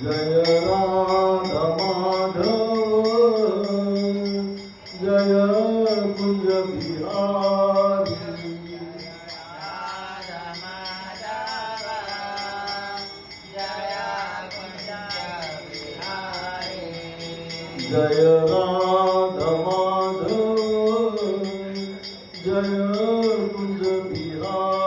जय राधा माधव जय कुंज बिहारी जय राधा माधव जय कुंज बिहारी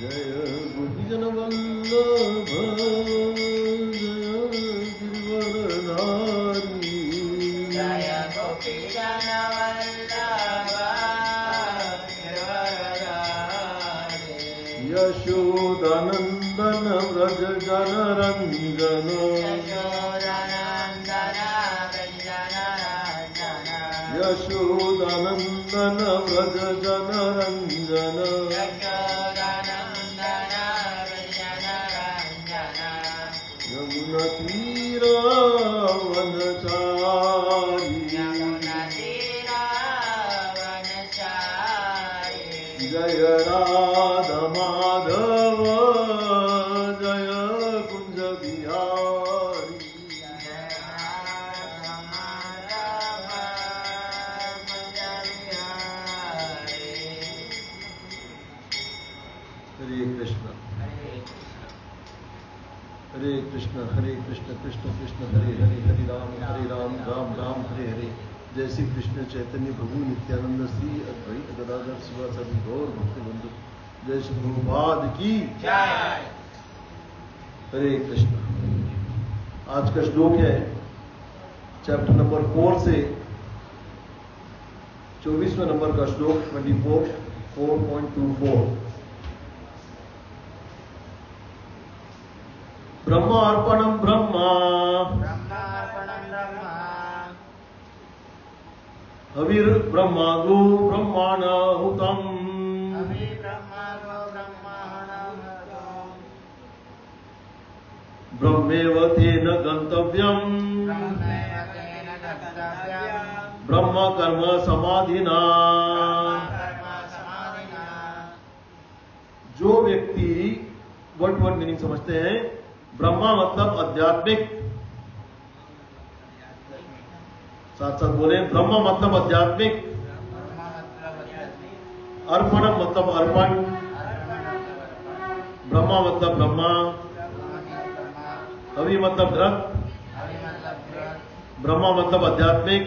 जय गोपीजन वल्लभ जय गिरिवरधारी जय गोपीजन यशोदानंदन व्रज जनरंजन यशोदानंदन व्रज जनरंजन यमुना तीरा वनचारी जय राधा माधव जय कुंज बिहारी हरे कृष्ण कृष्ण कृष्ण हरे हरे हरे राम राम राम हरे हरे। जय श्री कृष्ण चैतन्य प्रभु नित्यानंद श्री अद्वैत गदाधर शिवासादि गौर भक्तवृंद। जय श्री प्रभुपाद की जय। हरे कृष्ण। आज का श्लोक है चैप्टर नंबर 4 से 24वें नंबर का श्लोक 4.24। ब्रह्मार्पणम ब्रह्मा हविर ब्रह्मागो ब्रह्माणाहुतम ब्रह्मेव तेन गंतव्यम ब्रह्म कर्म समाधिना। जो व्यक्ति वर्ड मीनिंग समझते हैं, ब्रह्मा मतलब आध्यात्मिक, साथ साथ बोले ब्रह्म मतलब आध्यात्मिक, अर्पण मतलब अर्पण, ब्रह्मा मतलब ब्रह्मा, हवि मतलब व्रत, ब्रह्मा मतलब आध्यात्मिक,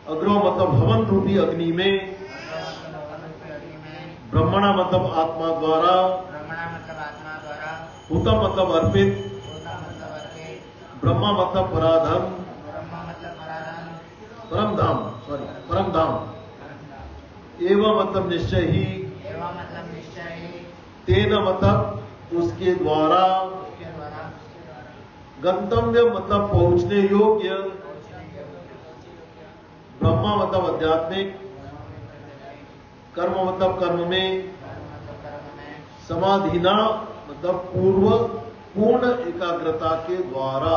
अग्रो मतलब हवन रूपी अग्नि में, ब्रह्मणा मतलब आत्मा द्वारा, हुतम मतलब अर्पित, ब्रह्मा मतलब पराधम, परम धाम, एवं मतलब निश्चय ही, तेन मतलब उसके द्वारा, गंतव्य मतलब पहुंचने योग्य, ब्रह्मा मतलब आध्यात्मिक, कर्म मतलब कर्म में, समाधिना मतलब पूर्ण एकाग्रता के द्वारा।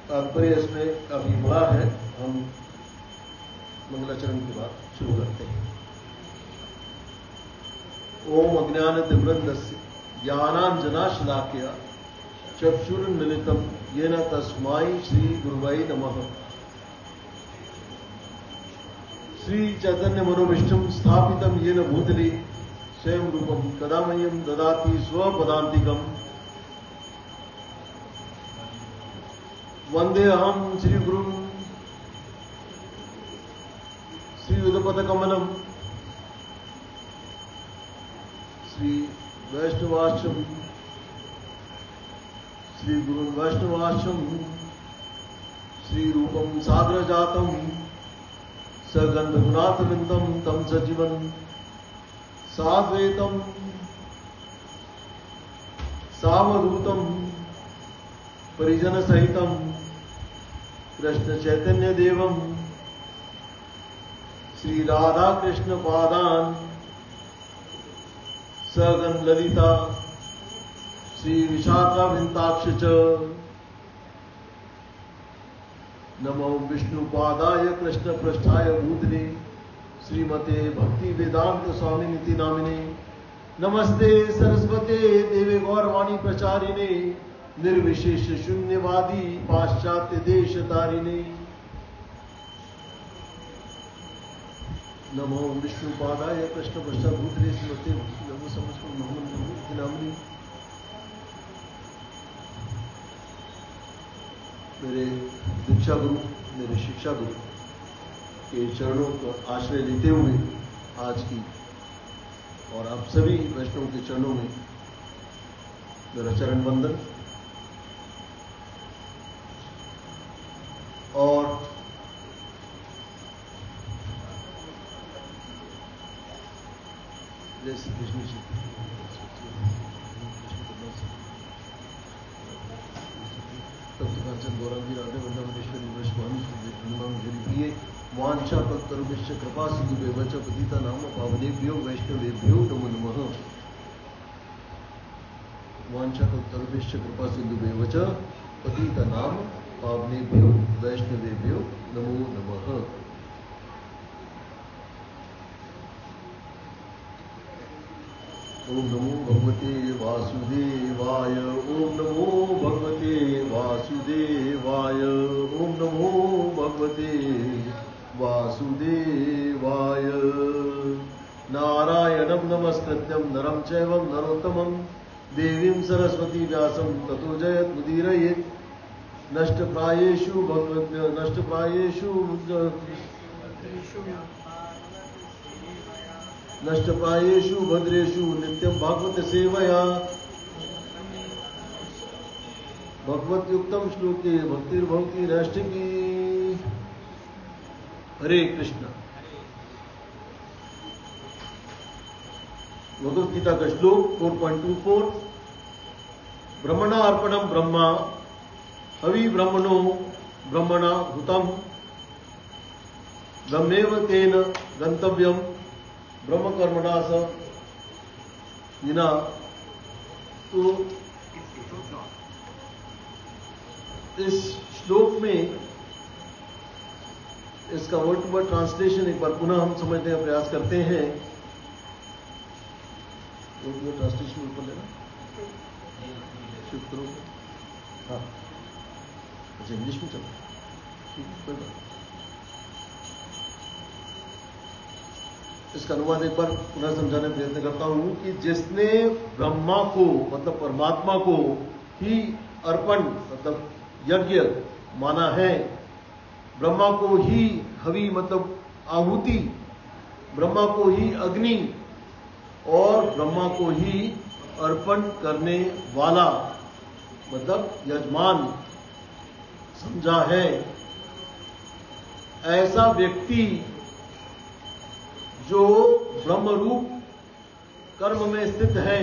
तात्पर्य इसमें काफी बड़ा है। हम मंगलाचरण के बाद शुरू करते हैं। ओम अज्ञानतिमिरन्धस्य ज्ञानाञ्जनशलाकया चक्षुरुन्मीलितं येन तस्मै श्री गुरुवै नमः। श्री चैतन्य मनोविष्टम स्थापितं येन भूतले स्वयं रूपम कदा मह्यं ददाति स्वपदान्तिकम्। वन्देऽहं श्री गुरुं श्री उदपदकमलम् श्री वैष्णवाश्रम श्री गुरुं वैष्णवाश्रम श्री रूपं साग्रजातं सगन रघुनाथवृंदम तम सजीवन साद्वैतम सावधूतम परिजन सहितम कृष्ण चैतन्य देवम श्री राधा कृष्ण पादान सगन ललिता श्री विशाखा विंताक्ष नमो विष्णुपादाय कृष्णपृष्ठाय भूतले श्रीमते भक्ति वेदांत स्वामी नीति नामिने नमस्ते सरस्वते देवे गौरवाणी प्रचारिणे निर्विशेष शून्यवादी पाश्चात्य देश तारिणे नमो विष्णुपादाय कृष्णपृष्ठाय भूतले श्रीमते भक्ति समस्त नामिने मेरे दीक्षा गुरु, मेरे शिक्षा गुरु के चरणों को आश्रय लेते हुए आज की और आप सभी वैष्णव के चरणों में मेरा चरण वंदन और जय श्री कृष्ण जी तत्कांचन गौरंगी राधे वृंदावनेश्वरी वैष्णवानी वांछा तत्तरुभिश्च कृपा सिंधुभ्यश्च पतिता नाम पावनेभ्यो वैष्णवेभ्यो नमो नमः। वांछा तत्तरुभिश्च कृपा सिंधुभ्यश्च पतिता नाम पावनेभ्यो वैष्णवेभ्यो नमो नमः। ओम नमो भगवते वासुदेवाय। ओम नमो भगवते वासुदेवाय। ओम नमो भगवते वासुदेवाय। नारायणं नमस्कृत्यं नरं चैव नरोत्तमं देवीं सरस्वती व्यासं ततो जयमुदीरयेत्। नष्टप्रायेषु भद्रेषु नित्यं भागवत सेवया भगवद्युक्तं श्लोके भक्तिर्भवति नैष्ठिकी। हरे कृष्ण। भगवद गीता का श्लोक 4.24 ब्रह्मणा अर्पणम ब्रह्मा हवि ब्रह्मणो ब्रह्मणा हुतम ब्रह्मेव तेन गंतव्यम ब्रह्म कर्मणा स विना। तो इस श्लोक में इसका वर्ड टू वर्ड ट्रांसलेशन एक बार पुनः हम समझने का प्रयास करते हैं। वर्ड टू वर्ड ट्रांसलेशन ऊपर लेना शिफ्ट करो। हाँ अच्छा इंग्लिश में चलो ठीक कोई बात। इसका अनुवाद एक बार पुनः समझाने का प्रयत्न करता हूं कि जिसने ब्रह्मा को मतलब परमात्मा को ही अर्पण मतलब यज्ञ माना है, ब्रह्मा को ही हवि मतलब आहुति, ब्रह्मा को ही अग्नि और ब्रह्मा को ही अर्पण करने वाला मतलब यजमान समझा है, ऐसा व्यक्ति जो ब्रह्म रूप कर्म में स्थित है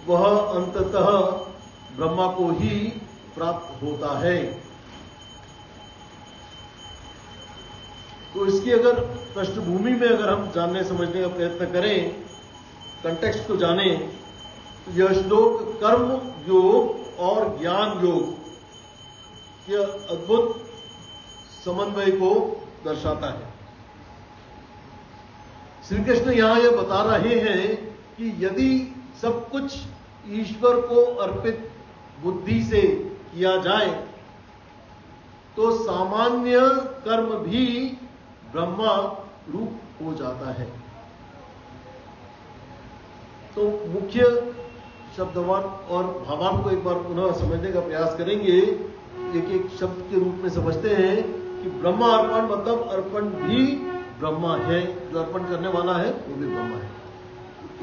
वह अंततः ब्रह्मा को ही प्राप्त होता है। तो इसकी अगर पृष्ठभूमि में अगर हम जानने समझने का प्रयत्न करें, कंटेक्स्ट को जाने, तो यह श्लोक कर्म योग और ज्ञान योग के अद्भुत समन्वय को दर्शाता है। श्री कृष्ण यहां यह बता रहे हैं कि यदि सब कुछ ईश्वर को अर्पित बुद्धि से किया जाए तो सामान्य कर्म भी ब्रह्मा रूप हो जाता है। तो मुख्य शब्दवान और भावार्थ को एक बार पुनः समझने का प्रयास करेंगे। एक एक शब्द के रूप में समझते हैं कि ब्रह्मा अर्पण मतलब अर्पण भी ब्रह्मा है, जो अर्पण करने वाला है वो भी ब्रह्मा है।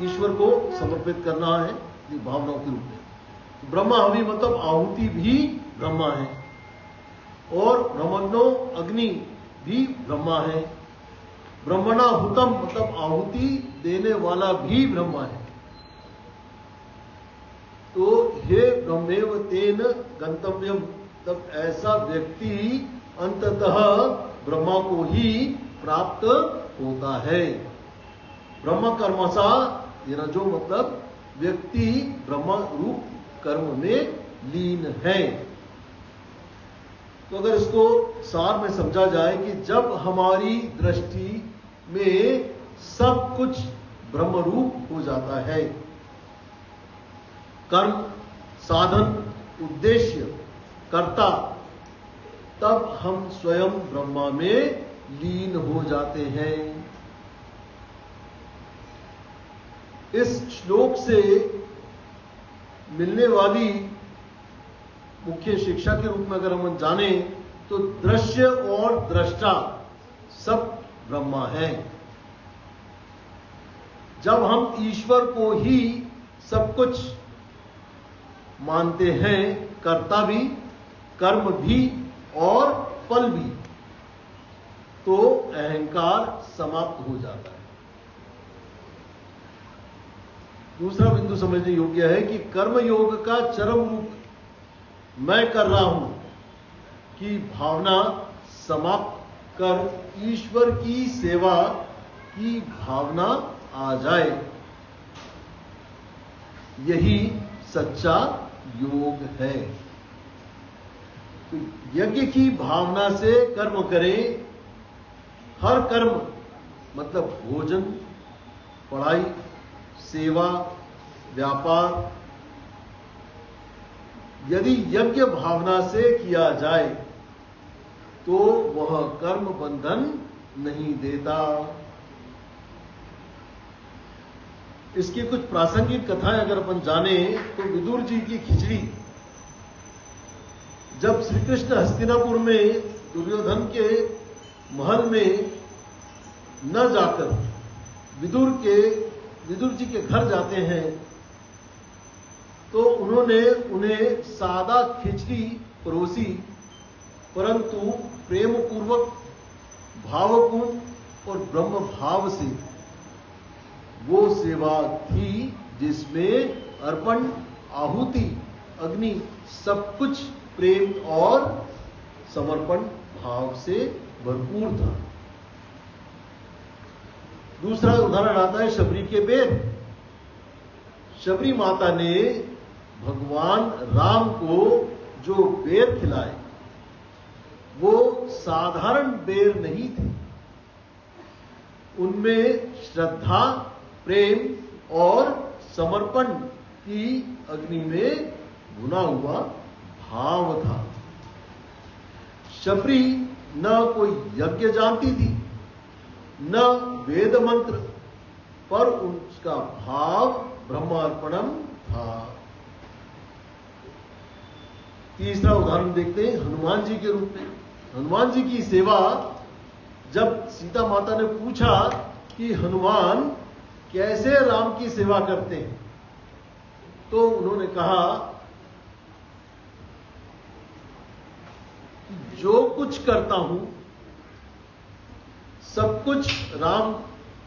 ईश्वर को समर्पित करना है ये भावनाओं के रूप में। ब्रह्मा हवि मतलब आहुति भी ब्रह्मा है और ब्रह्मणो अग्नि भी ब्रह्मा है। ब्रह्मणा हुतम मतलब आहुति देने वाला भी ब्रह्मा है। तो हे ब्रह्मेव तेन गंतव्यम तब ऐसा व्यक्ति अंततः ब्रह्मा को ही प्राप्त होता है। ब्रह्म कर्मसा ये जो मतलब व्यक्ति ब्रह्म रूप कर्म में लीन है। तो अगर इसको सार में समझा जाए कि जब हमारी दृष्टि में सब कुछ ब्रह्म रूप हो जाता है, कर्म, साधन, उद्देश्य, कर्ता, तब हम स्वयं ब्रह्मा में लीन हो जाते हैं। इस श्लोक से मिलने वाली मुख्य शिक्षा के रूप में अगर हम जाने तो दृश्य और दृष्टा सब ब्रह्मा है। जब हम ईश्वर को ही सब कुछ मानते हैं, कर्ता भी, कर्म भी और फल भी, तो अहंकार समाप्त हो जाता है। दूसरा बिंदु समझने योग्य है कि कर्म योग का चरम रूप मैं कर रहा हूं कि भावना समाप्त कर ईश्वर की सेवा की भावना आ जाए, यही सच्चा योग है। तो यज्ञ की भावना से कर्म करें। हर कर्म मतलब भोजन, पढ़ाई, सेवा, व्यापार, यदि यज्ञ भावना से किया जाए तो वह कर्म बंधन नहीं देता। इसकी कुछ प्रासंगिक कथाएं अगर अपन जाने तो विदुर जी की खिचड़ी, जब श्री कृष्ण हस्तिनापुर में दुर्योधन के महल में न जाकर विदुर जी के घर जाते हैं तो उन्होंने उन्हें सादा खिचड़ी परोसी, परंतु प्रेम पूर्वक, भावपूर्ण और ब्रह्म भाव से वो सेवा थी जिसमें अर्पण, आहुति, अग्नि सब कुछ प्रेम और समर्पण भाव से भरपूर था। दूसरा उदाहरण आता है शबरी के बेर। शबरी माता ने भगवान राम को जो बेर खिलाए वो साधारण बेर नहीं थे, उनमें श्रद्धा, प्रेम और समर्पण की अग्नि में भुना हुआ भाव था। शबरी न कोई यज्ञ जानती थी न वेद मंत्र, पर उसका भाव ब्रह्मार्पणम था। तीसरा उदाहरण देखते हैं हनुमान जी के रूप में। हनुमान जी की सेवा, जब सीता माता ने पूछा कि हनुमान कैसे राम की सेवा करते हैं, तो उन्होंने कहा कि जो कुछ करता हूं सब कुछ राम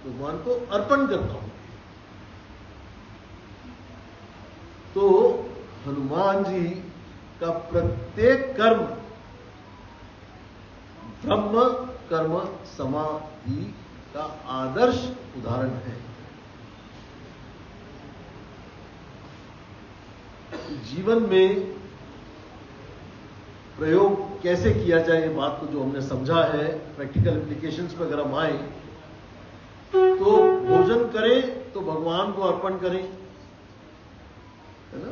भगवान को अर्पण करता हूं। तो हनुमान जी का प्रत्येक कर्म ब्रह्म कर्म समाधि का आदर्श उदाहरण है। जीवन में प्रयोग कैसे किया जाए, ये बात को जो हमने समझा है, प्रैक्टिकल एप्लीकेशंस पर अगर हम आए तो भोजन करें तो भगवान को अर्पण करें, है ना।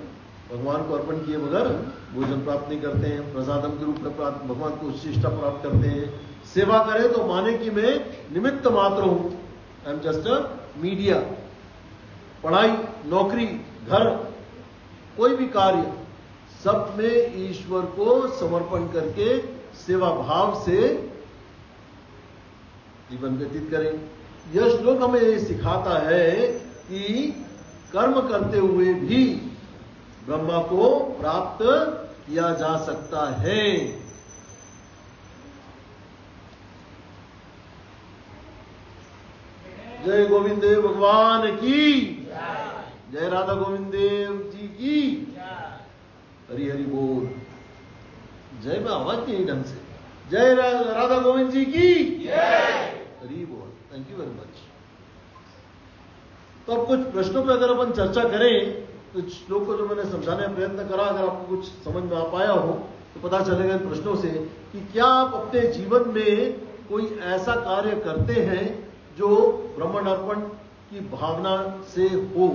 भगवान को अर्पण किए बगैर भोजन प्राप्त नहीं करते हैं। प्रसादम के रूप में भगवान को शिष्टा प्राप्त करते हैं। सेवा करें तो माने कि मैं निमित्त मात्र हूं, I am just a media. पढ़ाई, नौकरी, घर, कोई भी कार्य, सब में ईश्वर को समर्पण करके सेवा भाव से जीवन व्यतीत करें। यह श्लोक हमें ये सिखाता है कि कर्म करते हुए भी ब्रह्मा को प्राप्त किया जा सकता है। जय गोविंद देव भगवान की, जय राधा गोविंद देव जी की, हरि हरि बोल। जय में आवाज नहीं ढंग से। जय राधा गोविंद जी की, हरि बोल। Thank you very much. तो अब कुछ प्रश्नों पर अगर अपन चर्चा करें, तो श्लोक को जो मैंने समझाने का प्रयत्न करा, अगर आपको कुछ समझ में आ पाया हो तो पता चलेगा इन प्रश्नों से कि क्या आप अपने जीवन में कोई ऐसा कार्य करते हैं जो ब्रह्मांडार्पण की भावना से हो।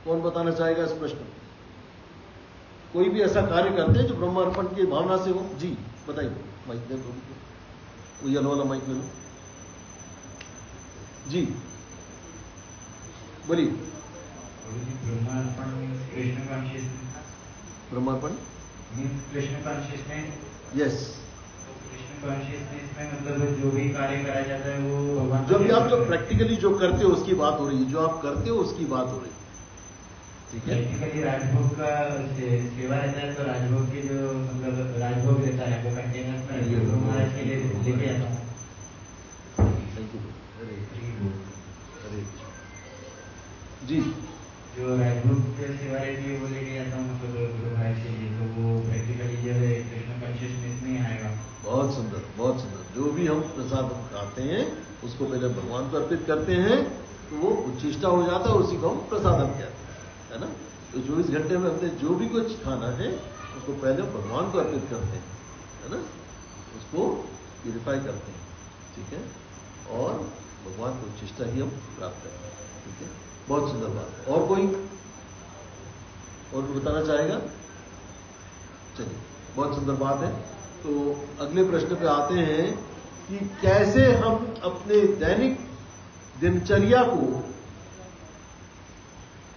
कौन बताना चाहेगा इस प्रश्न? कोई भी ऐसा कार्य करते हैं जो ब्रह्मार्पण की भावना से हो? जी बताइए। माइक दे दो, वो येलो वाला माइक ले लो। जी बोलिए। ब्रह्मार्पण कृष्ण कॉन्शियसनेस। ब्रह्मार्पण means Krishna consciousness. Yes. Krishna consciousness में मतलब जो भी कार्य करा जाता है वो भगवान, जो भी आप जो प्रैक्टिकली जो करते हो उसकी बात हो रही है, जो आप करते हो उसकी बात हो रही है, ठीक है। प्रैक्टिकली राजभोग का सेवा रहता है, तो राजभोग के जो मतलब राजभोग रहता है वो कंटेनर्स में गुरु महाराज के लिए लेके आता हूँ। Thank you. अरे जी, जो राजभोग की सेवा रहती है वो लेके आता हूँ मतलब गुरु महाराज के लिए, तो वो प्रैक्टिकली जो है कृष्ण कॉन्शियसनेस में आएगा। बहुत सुंदर, बहुत सुंदर। जो भी हम प्रसाद खाते हैं उसको पहले भगवान को अर्पित करते हैं तो वो उच्छिष्टा हो जाता है, उसी को हम प्रसादम कहते हैं, है ना। तो 24 घंटे में हमने जो भी कुछ खाना है उसको पहले भगवान को अर्पित करते हैं, है ना, उसको प्यूरिफाई करते हैं, ठीक है, और भगवान को उच्छिष्टा ही हम प्राप्त करते हैं, ठीक है। बहुत सुंदर बात। और कोई बताना चाहेगा? चलिए, बहुत सुंदर बात है। तो अगले प्रश्न पे आते हैं कि कैसे हम अपने दैनिक दिनचर्या को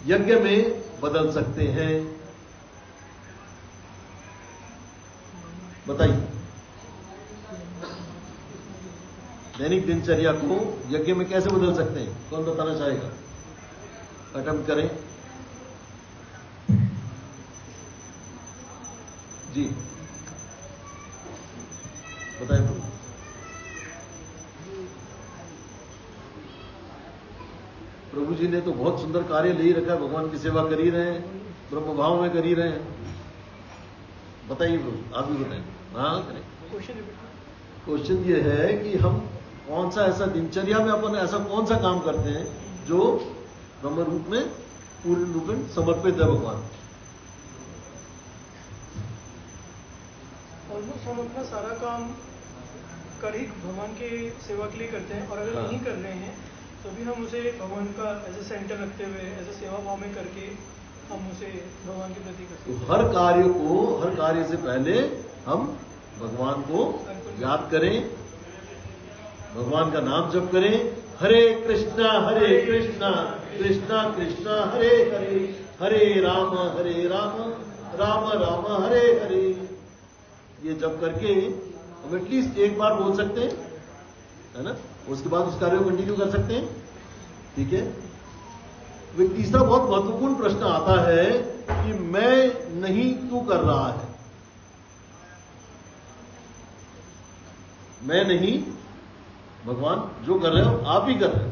यज्ञ में बदल सकते हैं। बताइए। दैनिक दिनचर्या को यज्ञ में कैसे बदल सकते हैं? कौन बताना चाहेगा? अटेम्प्ट करें। जी बताएं प्रभु। प्रभु जी ने तो बहुत सुंदर कार्य ले ही रखा है, भगवान की सेवा कर ही रहे हैं, ब्रह्म भाव में कर ही रहे हैं। बताइए प्रभु, आप भी बताएं। हाँ करें। क्वेश्चन ये है कि हम कौन सा ऐसा दिनचर्या में अपन ऐसा कौन सा काम करते हैं जो ब्रह्म रूप में पूर्ण रूप में समर्पित है भगवान। ऑलमोस्ट हम अपना सारा काम कर ही भगवान की सेवा के लिए करते हैं, और अगर नहीं कर रहे हैं तो भी हम उसे भगवान का एज ए सेंटर रखते हुए एज ए सेवा भाव में करके हम उसे भगवान के प्रति करते हैं। तो हर कार्य से पहले हम भगवान को याद करें, भगवान का नाम जप करें। हरे कृष्णा कृष्णा कृष्णा हरे हरे, हरे राम राम राम हरे हरे। ये जप करके हम एटलीस्ट एक बार बोल सकते हैं, है ना, उसके बाद उस कार्य को कंटिन्यू कर सकते हैं, ठीक है। एक तीसरा बहुत महत्वपूर्ण प्रश्न आता है कि मैं नहीं तू कर रहा है, मैं नहीं, भगवान जो कर रहे हो आप ही कर रहे हो।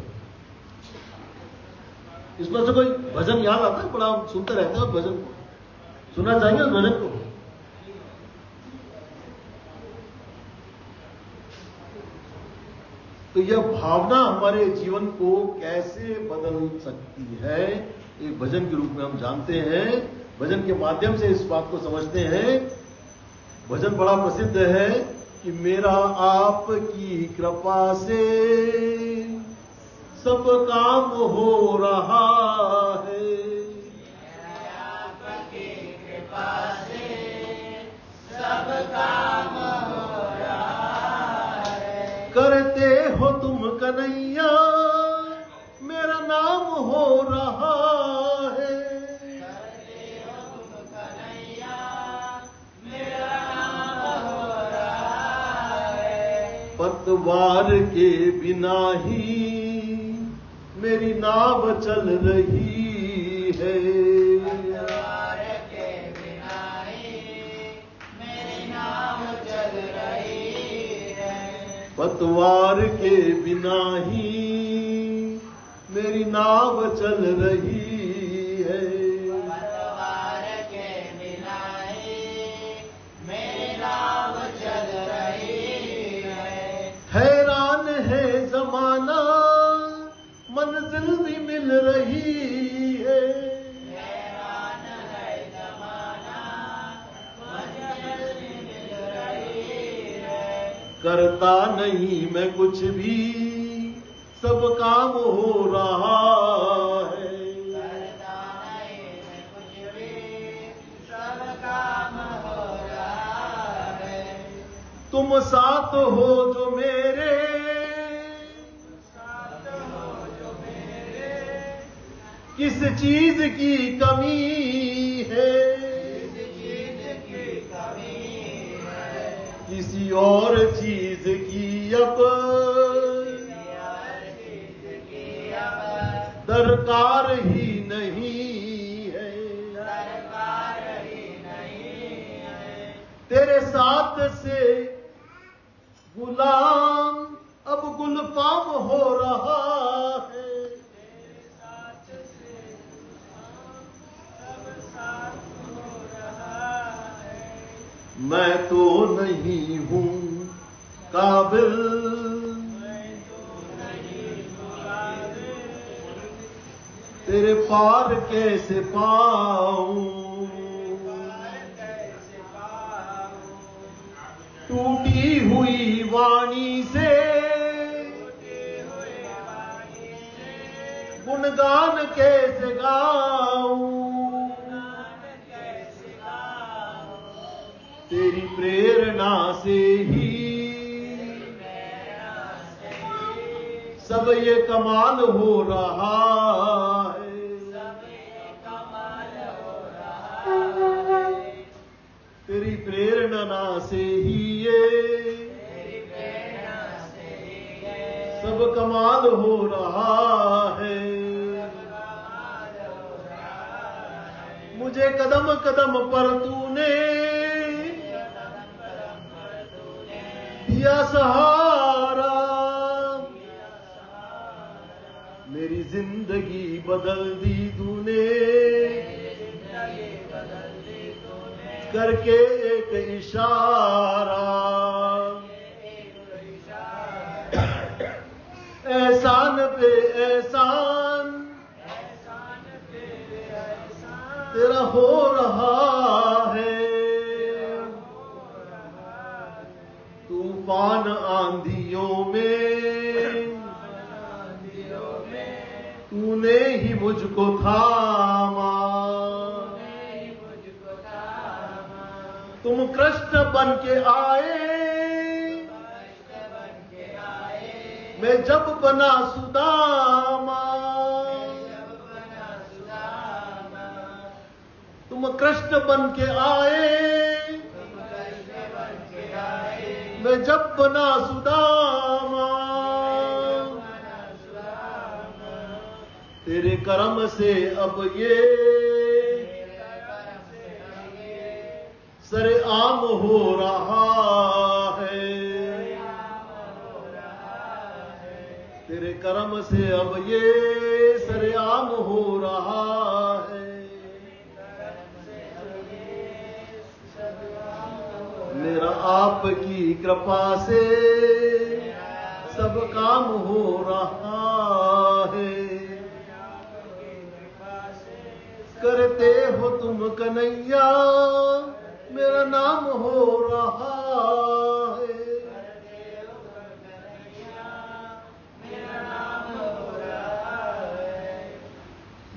इसमें से कोई भजन याद आता है? बड़ा हम सुनते रहते हैं, भजन सुनना चाहिए उस भजन को। तो यह भावना हमारे जीवन को कैसे बदल सकती है, एक भजन के रूप में हम जानते हैं, भजन के माध्यम से इस बात को समझते हैं। भजन बड़ा प्रसिद्ध है कि मेरा आपकी कृपा से सब काम हो रहा है, आपकी कृपा से सब काम हो रहा है। करते हो तुम कन्हैया मेरा नाम हो रहा है, करते हो तुम कन्हैया मेरा नाम हो रहा है। पतवार के बिना ही मेरी नाव चल रही है, पतवार के बिना ही मेरी नाव चल रही है। पतवार के बिना ही मेरी नाव चल रही है। पतवार के बिना ही मेरी नाव चल रही है। हैरान है जमाना मंजिल भी मिल रही है, हैरान है जमाना मंजिल भी करता नहीं मैं कुछ भी, सब काम हो रहा है। करता नहीं मैं कुछ भी, सब काम हो रहा है। तुम साथ हो जो मेरे, साथ हो जो मेरे, किस चीज की कमी है? किस चीज की कमी है? किसी और चीज की अब हर चीज की अब दरकार ही नहीं है। दरकार ही नहीं है। तेरे साथ से गुलाम अब गुलफाम हो रहा है। तेरे साथ से सब साथ हो रहा है। मैं तो नहीं हूं काबिल, मैं तो नहीं काबिल, तेरे पार कैसे पाऊं? कैसे पाऊं? टूटी हुई वाणी से टूटे हुए पानी से गुणगान कैसे गाऊं? कैसे गाऊं? तेरी प्रेरणा से ही सब ये कमाल हो रहा है। कमाल हो रहा है। तेरी प्रेरणा से ही ये सब कमाल हो रहा है। मुझे कदम कदम पर तूने दिया सहारा, मेरी जिंदगी बदल दी तूने करके एक इशारा। एहसान पे एहसान तेरा हो रहा है। तूफान आंधियों में तूने ही मुझको थामा। तुम कृष्ण बन के आए, मैं जब बना सुदामा। तुम कृष्ण बन के आए, मैं जब बना सुदामा। तेरे कर्म से अब ये सरेआम हो रहा है। तेरे कर्म से अब ये सरेआम हो रहा है। मेरा आपकी कृपा से सब काम हो रहा है। करते हो तुम कन्हैया, मेरा नाम हो रहा है।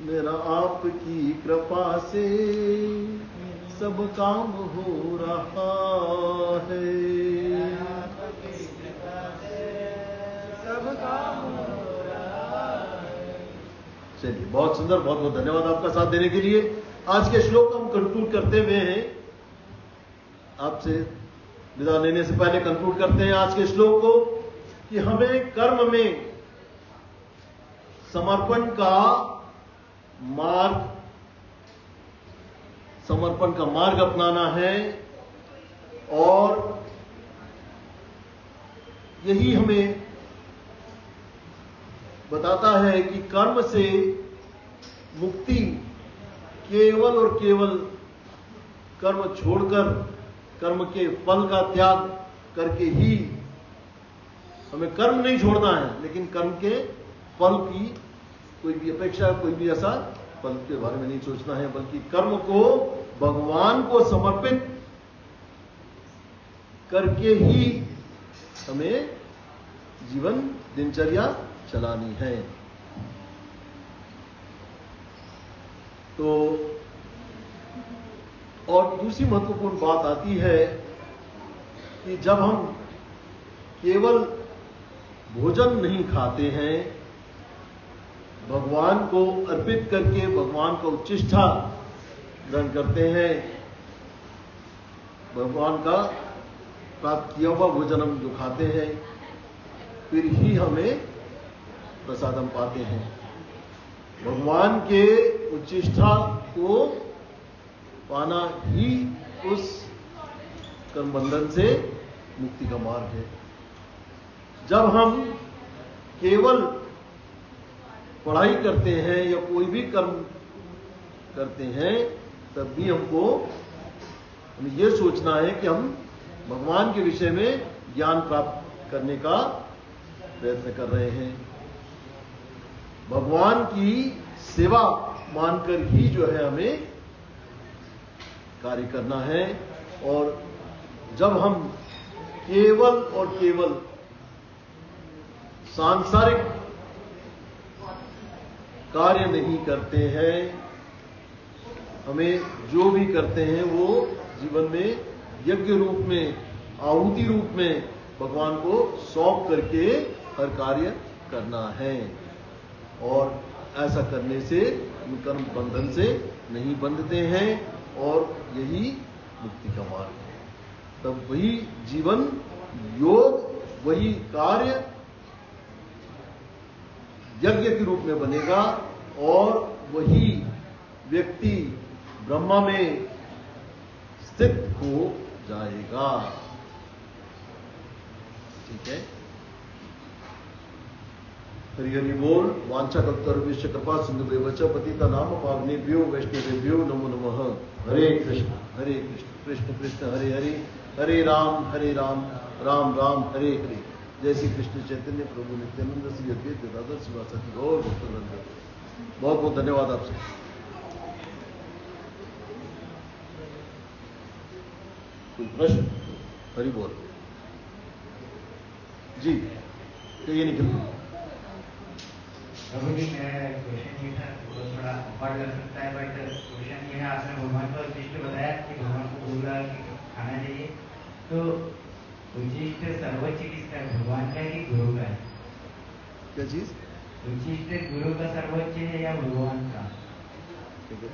मेरा आपकी कृपा से सब काम हो रहा है। सब काम हो रहा है। चलिए, बहुत सुंदर, बहुत बहुत धन्यवाद आपका साथ देने के लिए। आज के श्लोक को हम कंक्लूड करते हुए हैं, आपसे विदा लेने से पहले कंक्लूड करते हैं आज के श्लोक को कि हमें कर्म में समर्पण का मार्ग अपनाना है और यही हमें बताता है कि कर्म से मुक्ति केवल और केवल कर्म छोड़कर, कर्म के फल का त्याग करके ही, हमें कर्म नहीं छोड़ना है लेकिन कर्म के फल की कोई भी अपेक्षा, कोई भी ऐसा फल के बारे में नहीं सोचना है, बल्कि कर्म को भगवान को समर्पित करके ही हमें जीवन दिनचर्या चलानी है। तो और दूसरी महत्वपूर्ण बात आती है कि जब हम केवल भोजन नहीं खाते हैं, भगवान को अर्पित करके भगवान का उच्चिष्टा ग्रहण करते हैं, भगवान का प्राप्त किया हुआ भोजन हम जो खाते हैं, फिर ही हमें प्रसादम पाते हैं। भगवान के उच्चिष्टा को पाना ही उस कर्म बंधन से मुक्ति का मार्ग है। जब हम केवल पढ़ाई करते हैं या कोई भी कर्म करते हैं, तब भी हमको हमें यह सोचना है कि हम भगवान के विषय में ज्ञान प्राप्त करने का प्रयत्न कर रहे हैं। भगवान की सेवा मानकर ही जो है हमें कार्य करना है। और जब हम केवल और केवल सांसारिक कार्य नहीं करते हैं, हमें जो भी करते हैं वो जीवन में यज्ञ रूप में, आहुति रूप में भगवान को सौंप करके हर कार्य करना है। और ऐसा करने से हम कर्म बंधन से नहीं बंधते हैं और यही मुक्ति का मार्ग है। तब वही जीवन योग, वही कार्य यज्ञ के रूप में बनेगा और वही व्यक्ति ब्रह्मा में स्थित हो जाएगा। ठीक है। हरि हरि बोल। वांछा कल्पतरुभ्यश्च कृपा सिंधुभ्यो च पतितानां पावनेभ्यो वैष्णवेभ्यो नमो नमः। हरे कृष्ण कृष्ण कृष्ण हरे हरे, हरे राम राम राम हरे हरे। जय श्री कृष्ण चैतन्य प्रभु नित्यानंद श्री अद्वैत गदाधर शिवासादि गौर भक्तवृंद। बहुत बहुत धन्यवाद आपसे। कोई प्रश्न? हरि बोल जी, ये निकल। प्रभु जी, मेरा क्वेश्चन ये था, वो थोड़ा अपार्ट लग सकता है, बट क्वेश्चन ये है, आपने भगवान का उद्दिष्ट बताया कि भगवान को भूल खाना चाहिए, तो उद्दिष्ट सर्वोच्च किसका है, भगवान का है कि गुरु का है? क्या चीज? उद्दिष्ट गुरु का सर्वोच्च है या भगवान का? ठीक है।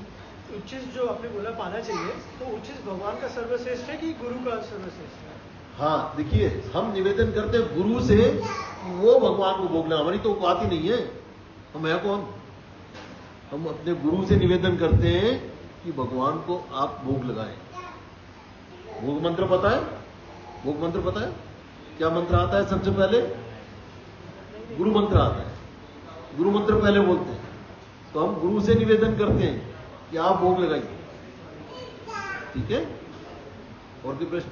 उच्चिष्ट जो आपने बोला पाना चाहिए, तो उच्चिष्ट भगवान का सर्वश्रेष्ठ है कि गुरु का सर्वश्रेष्ठ है? हाँ, देखिए, हम निवेदन करते हैं गुरु से, वो भगवान को भोगना, हमारी तो बात ही नहीं है। हम है कौन? हम अपने गुरु से निवेदन करते हैं कि भगवान को आप भोग लगाएं। भोग मंत्र पता है? भोग मंत्र पता है? क्या मंत्र आता है सबसे पहले? गुरु मंत्र आता है। गुरु मंत्र पहले बोलते हैं, तो हम गुरु से निवेदन करते हैं कि आप भोग लगाइए। ठीक है। और कोई प्रश्न?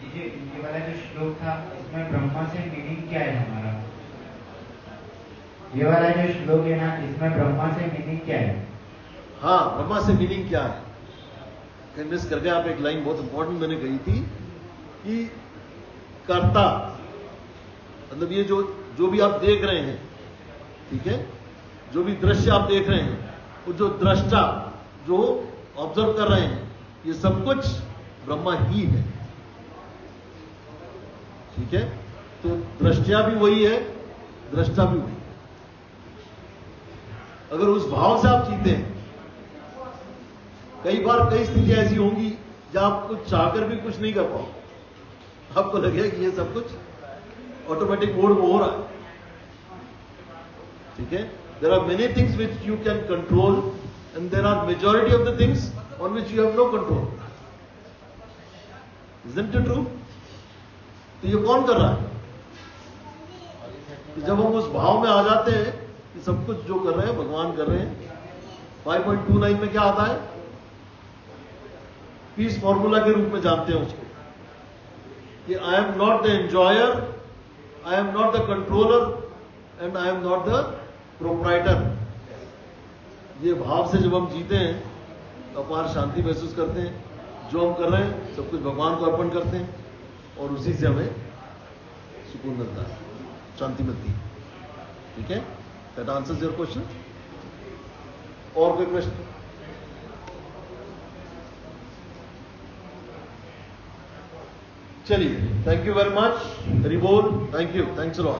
ये वाला जो श्लोक था, इसमें ब्रह्मा से मीनिंग क्या है हमारा? ये वाला जो श्लोक है ना, इसमें ब्रह्मा से मीनिंग क्या है? हाँ, ब्रह्मा से मीनिंग क्या है? मिस कर गए आप। एक लाइन बहुत इंपॉर्टेंट मैंने कही थी कि कर्ता, मतलब ये जो भी आप देख रहे हैं, ठीक है, जो भी दृश्य आप देख रहे हैं, वो जो दृष्टा जो ऑब्जर्व कर रहे हैं, ये सब कुछ ब्रह्मा ही है। ठीक है। तो दृष्टिया भी वही है, दृष्टा भी वही। अगर उस भाव से आप जीते हैं, कई बार कई स्थितियां ऐसी होंगी जहां आप कुछ चाहकर भी कुछ नहीं कर पाओ, आपको लगेगा कि ये सब कुछ ऑटोमेटिक मोड में हो रहा है। ठीक है। There are many things which you can control and there are majority of the things on which you have no control. Isn't it true? तो ये कौन कर रहा है? कि जब हम उस भाव में आ जाते हैं कि सब कुछ जो कर रहे हैं भगवान कर रहे हैं। 5.29 में क्या आता है? पीस फॉर्मूला के रूप में जानते हैं उसको कि I am not the enjoyer, I am not the controller and I am not the proprietor. ये भाव से जब हम जीते हैं तो अपार शांति महसूस करते हैं। जो हम कर रहे हैं सब कुछ भगवान को अर्पण करते हैं और उसी से हमें सुकून मिलता है, शांति मिलती है। ठीक है, दैट आंसर्स योर क्वेश्चन। और कोई प्रश्न? चलिए, thank you very much. Hari बोल। Thank you, thanks a lot.